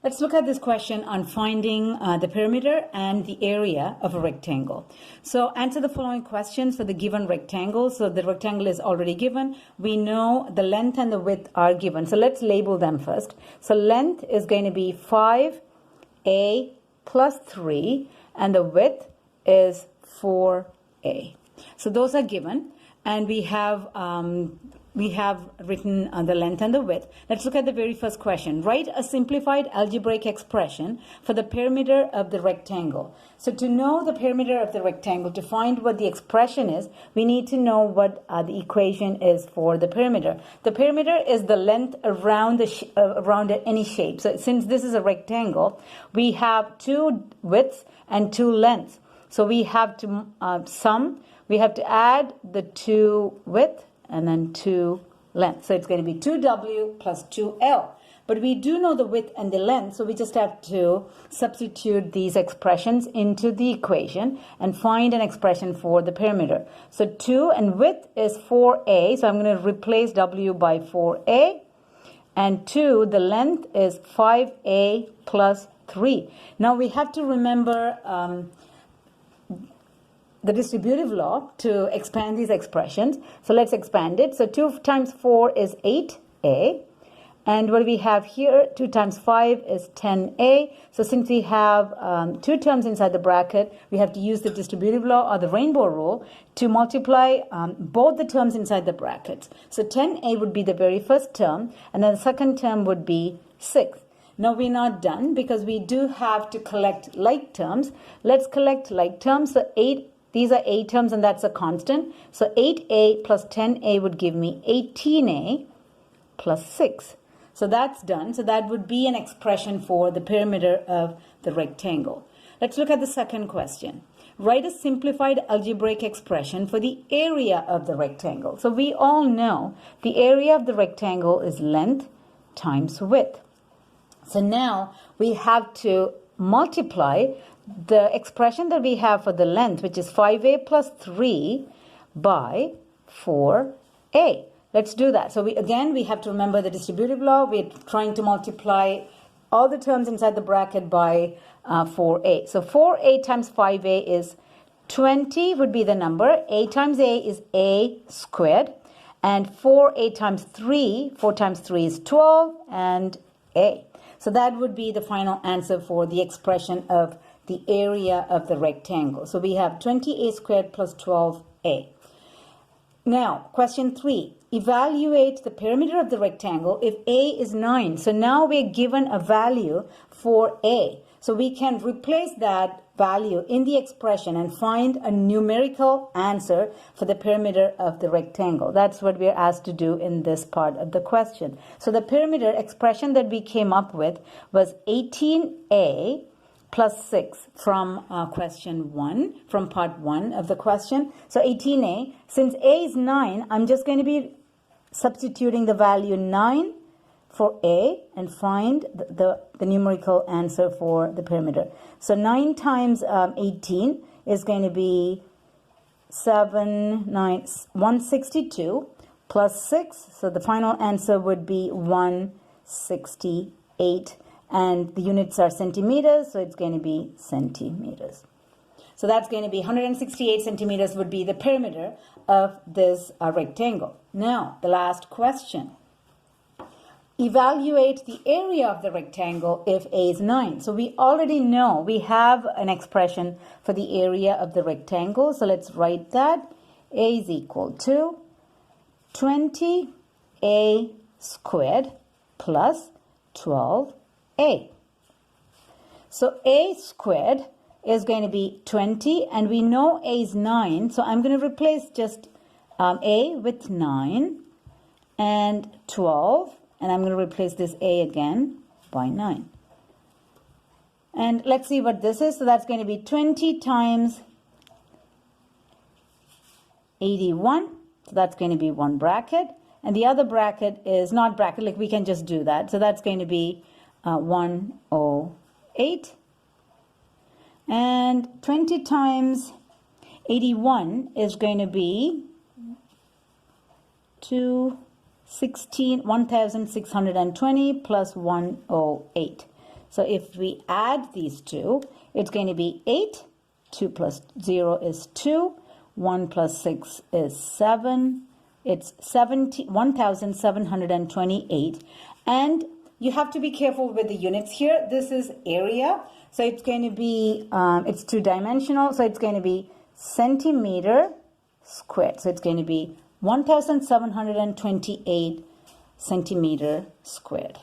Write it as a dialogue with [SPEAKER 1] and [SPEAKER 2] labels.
[SPEAKER 1] Let's look at this question on finding the perimeter and the area of a rectangle. So answer the following questions for the given rectangle. So the rectangle is already given. We know the length and the width are given. So let's label them first. So length is going to be 5a plus 3 and the width is 4a. So those are given, and we have written the length and the width. Let's look at the very first question. Write a simplified algebraic expression for the perimeter of the rectangle. So to know the perimeter of the rectangle, to find what the expression is, we need to know what the equation is for the perimeter. The perimeter is the length around around any shape. So since this is a rectangle, we have two widths and two lengths. So we have to sum. We have to add the two width and then 2 length. So it's going to be 2w plus 2l. But we do know the width and the length, so we just have to substitute these expressions into the equation and find an expression for the perimeter. So 2 and width is 4a, so I'm going to replace w by 4a. And 2, the length is 5a plus 3. Now we have to remember the distributive law to expand these expressions. So let's expand it. So 2 times 4 is 8a. And what we have here, 2 times 5 is 10a. So since we have two terms inside the bracket, we have to use the distributive law or the rainbow rule to multiply both the terms inside the brackets. So 10a would be the very first term, and then the second term would be 6. Now we're not done because we do have to collect like terms. Let's collect like terms. So these are a terms and that's a constant. So 8a plus 10a would give me 18a plus 6. So that's done. So that would be an expression for the perimeter of the rectangle. Let's look at the second question. Write a simplified algebraic expression for the area of the rectangle. So we all know the area of the rectangle is length times width. So now we have to multiply the expression that we have for the length, which is 5a plus 3 by 4a. Let's do that. So we have to remember the distributive law. We're trying to multiply all the terms inside the bracket by 4a. So 4a times 5a is 20 would be the number. A times a is a squared. And 4a times 3, 4 times 3 is 12 and a. So that would be the final answer for the expression of the area of the rectangle. So we have 20a squared plus 12a. Now, question 3. Evaluate the perimeter of the rectangle if a is 9. So now we're given a value for a. So we can replace that value in the expression and find a numerical answer for the perimeter of the rectangle. That's what we're asked to do in this part of the question. So the perimeter expression that we came up with was 18a plus 6 from question 1, from part 1 of the question. So 18a, since a is 9, I'm just going to be substituting the value 9 for a and find the numerical answer for the perimeter. So 9 times 18 is going to be 162 plus 6. So the final answer would be 168. And the units are centimeters, so it's going to be centimeters. So that's going to be 168 centimeters would be the perimeter of this rectangle. Now, the last question. Evaluate the area of the rectangle if a is 9. So we already know we have an expression for the area of the rectangle. So let's write that. A is equal to 20a squared plus 12a. So a squared is going to be 20 and we know a is 9. So I'm going to replace just a with 9 and 12. And I'm going to replace this a again by 9. And let's see what this is. So that's going to be 20 times 81. So that's going to be one bracket. And the other bracket is not bracket, like we can just do that. So that's going to be 108. And 20 times 81 is going to be 1620 plus 108. So if we add these two, it's going to be 8. 2 plus 0 is 2. 1 plus 6 is 7. It's 1,728. And you have to be careful with the units here. This is area. So it's going to be, it's two-dimensional. So it's going to be centimeter squared. So it's going to be 1,728 centimeter squared.